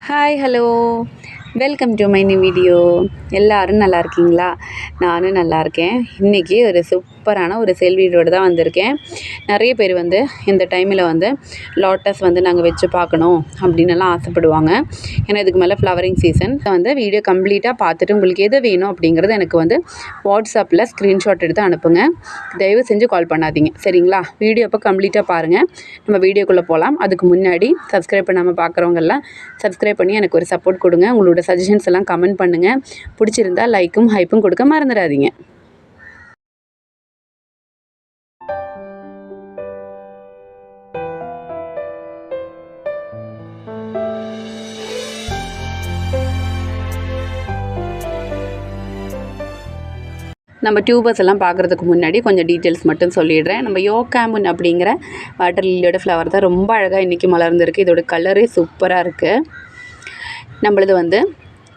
Hi hello welcome to my new video. எல்லோரும் நல்லா இருக்கீங்களா? நானும் நல்லா இருக்கேன். இன்றைக்கி ஒரு சூப்பரான ஒரு சேல் வீடியோடு தான் வந்திருக்கேன். நிறைய பேர் இந்த டைமில் லாட்டஸ் நாங்கள் வச்சு பார்க்கணும் அப்படின்னுலாம் ஆசைப்படுவாங்க. ஏன்னா இதுக்கு மேலே ஃப்ளவரிங் சீசன். வீடியோ கம்ப்ளீட்டாக பார்த்துட்டு உங்களுக்கு எது வேணும் அப்படிங்கிறது எனக்கு வாட்ஸ்அப்பில் ஸ்க்ரீன்ஷாட் எடுத்து அனுப்புங்க. தயவு செஞ்சு கால் பண்ணாதீங்க, சரிங்களா? வீடியோ அப்போ கம்ப்ளீட்டாக பாருங்கள். நம்ம வீடியோக்குள்ளே போகலாம். அதுக்கு முன்னாடி சப்ஸ்கிரைப் பண்ணாமல் பார்க்குறவங்கெல்லாம் சப்ஸ்கிரைப் பண்ணி எனக்கு ஒரு சப்போர்ட் கொடுங்க. உங்களோட சஜஷன்ஸ் எல்லாம் கமெண்ட் பண்ணுங்கள். பிடிச்சிருந்தா லைக்கும் ஹைப்பும் கொடுக்க மறந்துடாதீங்க. நம்ம டியூபர்ஸ் எல்லாம் பார்க்குறதுக்கு முன்னாடி கொஞ்சம் டீட்டெயில்ஸ் மட்டும் சொல்லிடுறேன். நம்ம யோகாமுன் அப்படிங்கிற வாட்டர் லில்லியோட ஃப்ளவர் தான் ரொம்ப அழகாக இன்றைக்கி மலர்ந்துருக்கு. இதோட கலரே சூப்பராக இருக்குது. நம்மளது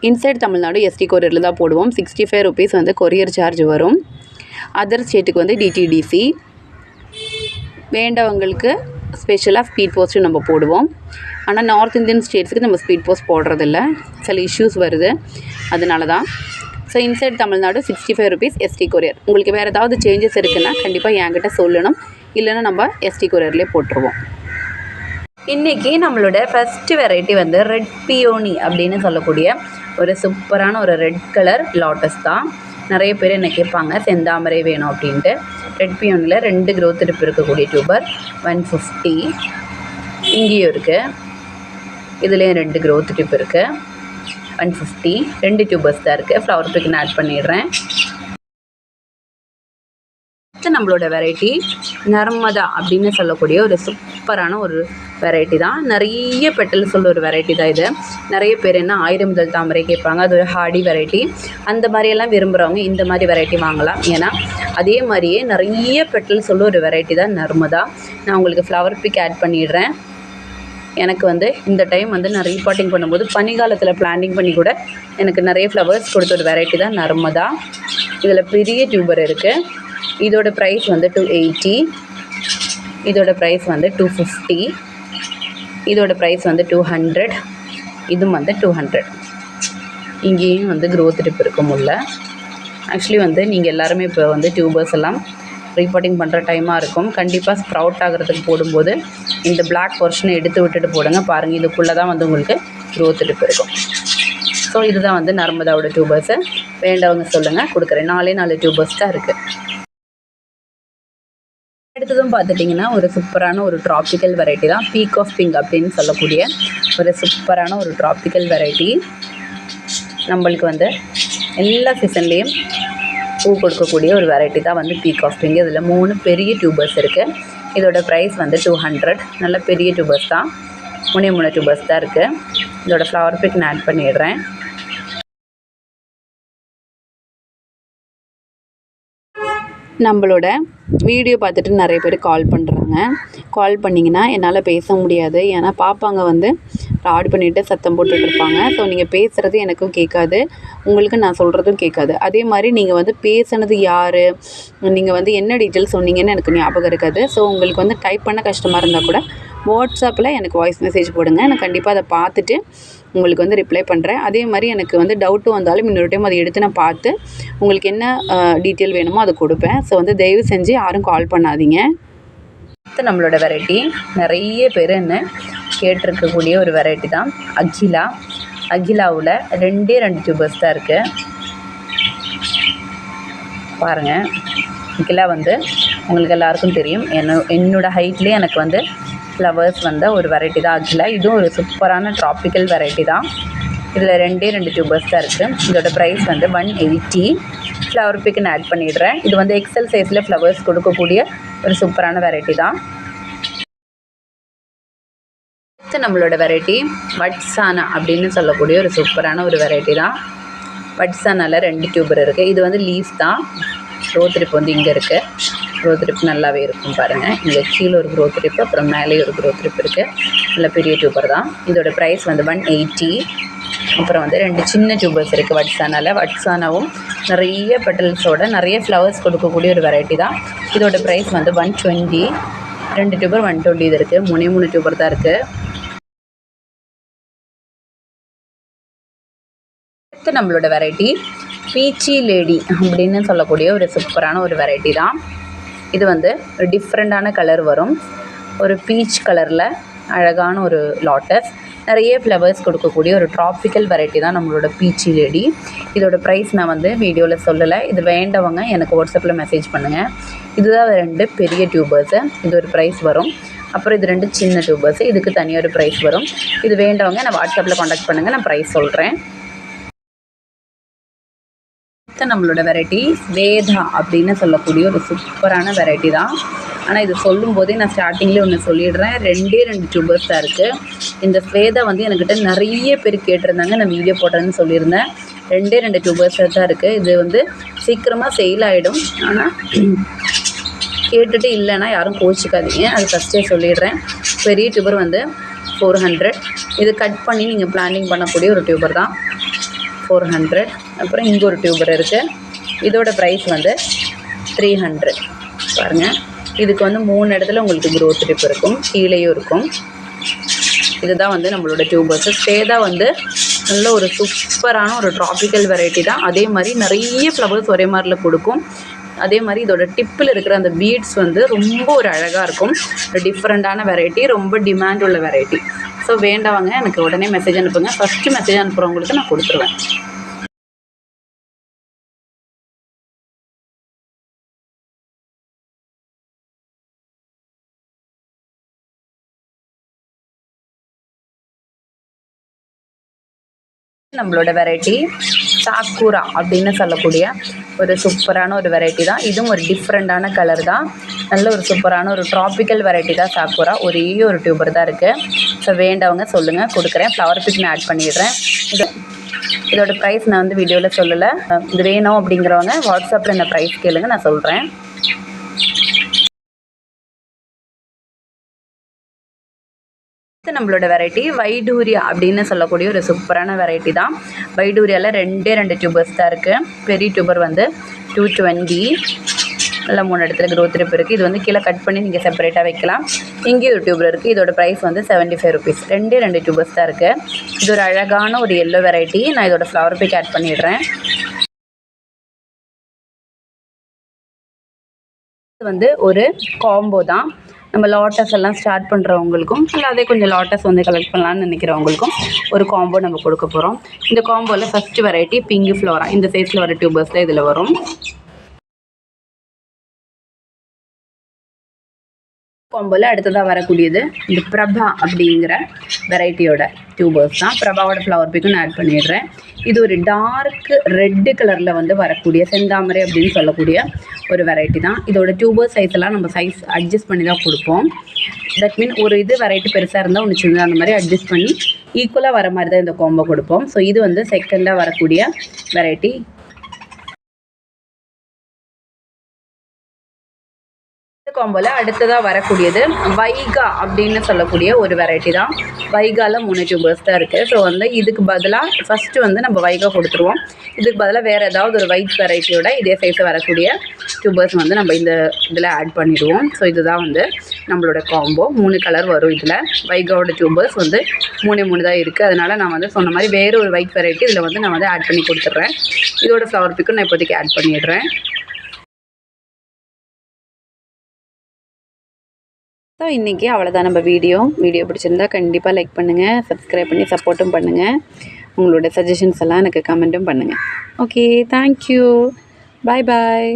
இன்சைட் தமிழ்நாடு எஸ்டி கொரியரில் தான் போடுவோம். 65 ருபீஸ் கொரியர் சார்ஜ் வரும். அதர் ஸ்டேட்டுக்கு டிடிடிசி. வேண்டவங்களுக்கு ஸ்பெஷலாக ஸ்பீட் போஸ்ட்டு நம்ம போடுவோம். ஆனால் நார்த் இந்தியன் ஸ்டேட்ஸுக்கு நம்ம ஸ்பீட் போஸ்ட் போடுறதில்ல, சில இஷ்யூஸ் வருது, அதனால தான். So inside Tamil Nadu 65 rupees ST courier. உங்களுக்கு வேறு ஏதாவது சேஞ்சஸ் இருக்குன்னா கண்டிப்பாக என்கிட்ட சொல்லணும், இல்லைன்னா நம்ம எஸ்டி கொரியர்லேயே போட்டுருவோம். இன்றைக்கி நம்மளோட ஃபஸ்ட்டு வெரைட்டி ரெட் பியோனி அப்படின்னு சொல்லக்கூடிய ஒரு சூப்பரான ஒரு ரெட் கலர் லாட்டஸ் தான். நிறைய பேர் என்ன கேட்பாங்க செந்தாமரை வேணும் அப்படின்ட்டு. ரெட் பியோனியில் 2 க்ரோத் டிப் இருக்கக்கூடிய டியூபர் 150. இங்கேயும் இருக்குது, இதுலேயும் 2 க்ரோத் டிப் இருக்குது 150. 2 டியூபர்ஸ் தான் இருக்குது. ஃப்ளவர் பிக் ஆட் பண்ணிடுறேன். நம்மளோட வெரைட்டி நர்மதா அப்படின்னு சொல்லக்கூடிய ஒரு சூப்பரான ஒரு வெரைட்டி தான். நிறைய பெட்டல்ஸ் உள்ள ஒரு வெரைட்டி தான் இது. நிறைய பேர் என்ன 1000 முதல் தாமரை கேட்பாங்க. அது ஒரு ஹார்டி வெரைட்டி. அந்த மாதிரியெல்லாம் விரும்புகிறவங்க இந்த மாதிரி வெரைட்டி வாங்கலாம். ஏன்னா அதே மாதிரியே நிறைய பெட்டல்ஸ் உள்ள ஒரு வெரைட்டி தான் நர்மதா. நான் உங்களுக்கு ஃப்ளவர் பிக் ஆட் பண்ணிடுறேன். எனக்கு இந்த டைம் நான் ரீபாட்டிங் பண்ணும்போது பனிக்காலத்தில் பிளான்டிங் பண்ணி கூட எனக்கு நிறைய ஃப்ளவர்ஸ் கொடுத்த ஒரு வெரைட்டி தான் நர்மதா. இதில் பெரிய டியூபர் இருக்குது. இதோட ப்ரைஸ் 280. இதோட ப்ரைஸ் 250. இதோட ப்ரைஸ் 200. இதுவும் 200. இங்கேயும் க்ரோத் டிப் இருக்கும் உள்ள. ஆக்சுவலி நீங்கள் எல்லாருமே இப்போ டியூபர்ஸ் எல்லாம் ரீபாட்டிங் பண்ணுற டைமாக இருக்கும். கண்டிப்பாக ஸ்ப்ரவுட் ஆகிறதுக்கு போடும்போது இந்த பிளாக் போர்ஷனை எடுத்து விட்டுட்டு போடுங்க. பாருங்கள், இதுக்குள்ளே தான் உங்களுக்கு க்ரோத் டிப் இருக்கும். ஸோ இதுதான் நர்மதாவோட டியூபர்ஸு. வேண்டவங்க சொல்லுங்கள், கொடுக்குறேன். 4 டியூபர்ஸ் தான் இருக்குது. அடுத்ததும் பார்த்துட்டிங்கன்னா ஒரு சூப்பரான ஒரு ட்ராபிக்கல் வெரைட்டி தான். பீக் ஆஃப் பிங்க் அப்படின்னு சொல்லக்கூடிய ஒரு சூப்பரான ஒரு ட்ராபிக்கல் வெரைட்டி. நம்மளுக்கு எல்லா சீசன்லேயும் பூ கொடுக்கக்கூடிய ஒரு வெரைட்டி தான் பீக் ஆஃப் பிங்க். இதில் 3 பெரிய டியூபர்ஸ் இருக்குது. இதோட ப்ரைஸ் 200. நல்ல பெரிய டியூபர்ஸ் தான். 3 டியூபர்ஸ் தான் இருக்குது. இதோட ஃப்ளவர் பிக் நான் ஆட் பண்ணிடுறேன். நம்மளோட வீடியோ பார்த்துட்டு நிறைய பேர் கால் பண்ணுறாங்க. கால் பண்ணிங்கன்னா என்னால் பேச முடியாது. ஏன்னா பாப்பாங்க ஆட் பண்ணிவிட்டு சத்தம் போட்டுட்ருப்பாங்க. ஸோ நீங்கள் பேசுகிறது எனக்கும் கேட்காது, உங்களுக்கு நான் சொல்கிறதும் கேட்காது. அதே மாதிரி நீங்கள் பேசுனது யார், நீங்கள் என்ன டீட்டெயில்ஸ் சொன்னீங்கன்னு எனக்கு ஞாபகம் இருக்காது. ஸோ உங்களுக்கு டைப் பண்ண கஷ்டமாக இருந்தால் கூட வாட்ஸ்அப்பில் எனக்கு வாய்ஸ் மெசேஜ் போடுங்க. நான் கண்டிப்பாக அதை பார்த்துட்டு உங்களுக்கு ரிப்ளை பண்ணுறேன். அதே மாதிரி எனக்கு டவுட்டு வந்தாலும் இன்னொரு டைம் அதை எடுத்து நான் பார்த்து உங்களுக்கு என்ன டீட்டெயில் வேணுமோ அதை கொடுப்பேன். ஸோ தயவு செஞ்சு யாரும் கால் பண்ணாதீங்க. நம்மளோட வெரைட்டி நிறைய பேர் என்ன கேட்டிருக்கக்கூடிய ஒரு வெரைட்டி தான் அகிலா. அகிலாவில் 2 டியூபர்ஸ் தான் இருக்குது. பாருங்கள், அகிலா உங்களுக்கு எல்லாருக்கும் தெரியும். என்னோடய ஹைட்லேயே எனக்கு ஃப்ளவர்ஸ் ஒரு வெரைட்டி தான் அகிலா. இதுவும் ஒரு சூப்பரான ட்ராபிக்கல் வெரைட்டி தான். இதில் 2 டியூபர்ஸ் தான் இருக்குது. இதோட ப்ரைஸ் 180. ஃப்ளவர் பிக் நான் ஆட் பண்ணிடுறேன். இது எக்ஸல் சைஸில் ஃப்ளவர்ஸ் கொடுக்கக்கூடிய ஒரு சூப்பரான வெரைட்டி தான். நம்மளோட வெரைட்டி வட்சானா அப்படின்னு சொல்லக்கூடிய ஒரு சூப்பரான ஒரு வெரைட்டி தான். வட்சானாவில் 2 டியூபர் இருக்குது. இது லீஃப் தான். க்ரோத் டிப் இங்கே இருக்குது. க்ரோத் டிப் நல்லாவே இருக்கும். பாருங்கள், இங்கே கீழே ஒரு க்ரோத் டிப், அப்புறம் மேலே ஒரு க்ரோத் டிப் இருக்குது. நல்ல பெரிய டியூபர் தான். இதோட ப்ரைஸ் 180. அப்புறம் 2 சின்ன டியூபர்ஸ் இருக்குது வட்சானாவில். வட்சானாவும் நிறைய பெட்டல்ஸோட நிறைய ஃப்ளவர்ஸ் கொடுக்கக்கூடிய ஒரு வெரைட்டி தான். இதோட ப்ரைஸ் 120. 2 டியூபர் 120 இது இருக்குது. 3 டியூபர் தான் இருக்குது. அடுத்து நம்மளோட வெரைட்டி பீச்சி லேடி அப்படின்னு சொல்லக்கூடிய ஒரு சூப்பரான ஒரு வெரைட்டி தான். இது வந்து ஒரு டிஃப்ரெண்ட்டான கலர் வரும். ஒரு பீச் கலரில் அழகான ஒரு லாட்டஸ், நிறைய ஃப்ளவர்ஸ் கொடுக்கக்கூடிய ஒரு ட்ராபிக்கல் வெரைட்டி தான் நம்மளோட பீச்சி லேடி. இதோட ப்ரைஸ் நான் வந்து வீடியோவில் சொல்லலை. இது வேண்டவங்க எனக்கு வாட்ஸ்அப்பில் மெசேஜ் பண்ணுங்கள். இதுதான் 2 பெரிய டியூபர்ஸு, இது ஒரு ப்ரைஸ் வரும். அப்புறம் இது 2 சின்ன டியூபர்ஸு, இதுக்கு தனியாக ஒரு ப்ரைஸ் வரும். இது வேண்டவங்க நான் வாட்ஸ்அப்பில் காண்டாக்ட் பண்ணுங்கள், நான் ப்ரைஸ் சொல்கிறேன். நம்மளோட வெரைட்டி வேதா அப்படின்னு சொல்லக்கூடிய ஒரு சூப்பரான வெரைட்டி தான். ஆனால் இது சொல்லும் போதே நான் ஸ்டார்டிங்லேயே ஒன்று சொல்லிடுறேன், 2 டியூபர்ஸ் தான் இருக்குது. இந்த ஸ்வேதா வந்து என்கிட்ட நிறைய பேர் கேட்டிருந்தாங்க, நான் வீடியோ போடுறேன்னு சொல்லியிருந்தேன். 2 டியூபர்ஸ் தான் இருக்குது. இது வந்து சீக்கிரமாக சேல் ஆகிடும். ஆனால் கேட்டுட்டு இல்லைன்னா யாரும் கோச்சிக்காதீங்க, அது ஃபஸ்ட்டே சொல்லிடுறேன். பெரிய டியூபர் வந்து 400. இது கட் பண்ணி நீங்கள் பிளானிங் பண்ணக்கூடிய ஒரு டியூபர் தான், 400. அப்புறம் இங்கே ஒரு டியூபர் இருக்குது, இதோட ப்ரைஸ் வந்து 300. பாருங்கள், இதுக்கு வந்து 3 இடத்துல உங்களுக்கு க்ரோத் டிப் இருக்கும், கீழேயும் இருக்கும். இதுதான் வந்து நம்மளோட டியூபர்ஸு. ஸ்வேதா வந்து நல்ல ஒரு சூப்பரான ஒரு ட்ராபிக்கல் வெரைட்டி தான். அதே மாதிரி நிறைய ஃப்ளவர்ஸ் ஒரே மாதிரில கொடுக்கும். அதே மாதிரி இதோட டிப்பில் இருக்கிற அந்த பீட்ஸ் வந்து ரொம்ப ஒரு அழகாக இருக்கும். ஒரு டிஃப்ரெண்ட்டான வெரைட்டி, ரொம்ப டிமாண்ட் உள்ள வெரைட்டி. ஸோ வேண்டவங்க எனக்கு உடனே மெசேஜ் அனுப்புங்க. ஃபஸ்ட்டு மெசேஜ் அனுப்புகிறவங்களுக்கு நான் கொடுத்துருவேன். நம்மளோட வெரைட்டி சாக்கூரா அப்படின்னு சொல்லக்கூடிய ஒரு சூப்பரான ஒரு வெரைட்டி தான். இதுவும் ஒரு டிஃப்ரெண்ட்டான கலர் தான். நல்ல ஒரு சூப்பரான ஒரு ட்ராபிக்கல் வெரைட்டி தான் சாக்கூரா. ஒரே ஒரு டியூபர் தான் இருக்குது. ஸோ வேண்டவங்க சொல்லுங்கள், கொடுக்குறேன். ஃப்ளவர் பிக் நான் ஆட் பண்ணிடுறேன். இதோட ப்ரைஸ் நான் வந்து வீடியோவில் சொல்லலை. இது வேணும் அப்படிங்கிறவங்க வாட்ஸ்அப்பில் இந்த ப்ரைஸ் கேளுங்க, நான் சொல்கிறேன். நம்மளோட வெரைட்டி வைடூரியா அப்படின்னு சொல்லக்கூடிய ஒரு சூப்பரான வெரைட்டி தான். வைடூரியாவில் 2 டியூபர்ஸ் தான் இருக்குது. பெரிய டியூபர் வந்து 220, நல்லா 3 இடத்துல க்ரோத் டிப் இருக்குது. இது வந்து கீழே கட் பண்ணி நீங்கள் செப்பரேட்டாக வைக்கலாம். இங்கேயும் ஒரு டியூபர் இருக்குது. இதோட ப்ரைஸ் வந்து 75 ருபீஸ். 2 டியூபர்ஸ் தான் இருக்குது. இது ஒரு அழகான ஒரு எல்லோ வெரைட்டி. நான் இதோட ஃப்ளவர் பிக் ஆட் பண்ணிடுறேன். இது வந்து ஒரு காம்போ தான். நம்ம லாட்டஸ் எல்லாம் ஸ்டார்ட் பண்ணுறவங்களுக்கும் அதே கொஞ்சம் லாட்டஸ் வந்து கலெக்ட் பண்ணலான்னு நினைக்கிறவங்களுக்கும் ஒரு காம்போ நம்ம கொடுக்க போகிறோம். இந்த காம்போவில் ஃபஸ்ட்டு வெரைட்டி பிங்க் ஃப்ளோரா. இந்த சைஸில் வர டியூபர்ஸ் தான் இதில் வரும். காம்போவில் அடுத்ததாக வரக்கூடியது இந்த பிரபா அப்படிங்கிற வெரைட்டியோட டியூபர்ஸ் தான். பிரபாவோட ஃப்ளவர் பிக்கும் நான் ஆட் பண்ணிடுறேன். இது ஒரு டார்க் ரெட்டு கலரில் வந்து வரக்கூடிய செந்தாமரை அப்படின்னு சொல்லக்கூடிய ஒரு வெரைட்டி தான். இதோட டியூபர் சைஸ் எல்லாம் நம்ம சைஸ் அட்ஜஸ்ட் பண்ணி தான் கொடுப்போம். தட் மீன் ஒரு இது வெரைட்டி பெருசாக இருந்தால் ஒன்று சின்னதாக அந்த மாதிரி அட்ஜஸ்ட் பண்ணி ஈக்குவலாக வர மாதிரி தான் இந்த காம்போ கொடுப்போம். ஸோ இது வந்து செகண்டாக வரக்கூடிய வெரைட்டி. காம்போல அடுத்ததாக வரக்கூடியது வைகா அப்படின்னு சொல்லக்கூடிய ஒரு வெரைட்டி தான். வைகாவில் 3 டியூபர்ஸ் தான் இருக்குது. ஸோ வந்து இதுக்கு பதிலாக ஃபஸ்ட்டு வந்து நம்ம வைகா கொடுத்துருவோம். இதுக்கு பதிலாக வேறு ஏதாவது ஒரு ஒயிட் வெரைட்டியோட இதே சைஸில் வரக்கூடிய டியூபர்ஸ் வந்து நம்ம இந்த இதில் ஆட் பண்ணிடுவோம். ஸோ இதுதான் வந்து நம்மளோட காம்போ. 3 கலர் வரும் இதில். வைகாவோட டியூபர்ஸ் வந்து 3 தான் இருக்குது. அதனால் நான் வந்து சொன்ன மாதிரி வேறு ஒரு ஒயிட் வெரைட்டி இதில் வந்து நான் வந்து ஆட் பண்ணி கொடுத்துட்றேன். இதோட ஃப்ளவர் பிக்கும் நான் இப்போதைக்கு ஆட் பண்ணிடுறேன். ஸோ இன்றைக்கி அவ்வளோதான் நம்ம வீடியோ பிடிச்சிருந்தா கண்டிப்பாக லைக் பண்ணுங்கள், சப்ஸ்கிரைப் பண்ணி சப்போர்ட்டும் பண்ணுங்கள். உங்களோட சஜஷன்ஸ் எல்லாம் எனக்கு கமெண்ட்டும் பண்ணுங்கள். ஓகே, தேங்க்யூ, பாய் பாய்.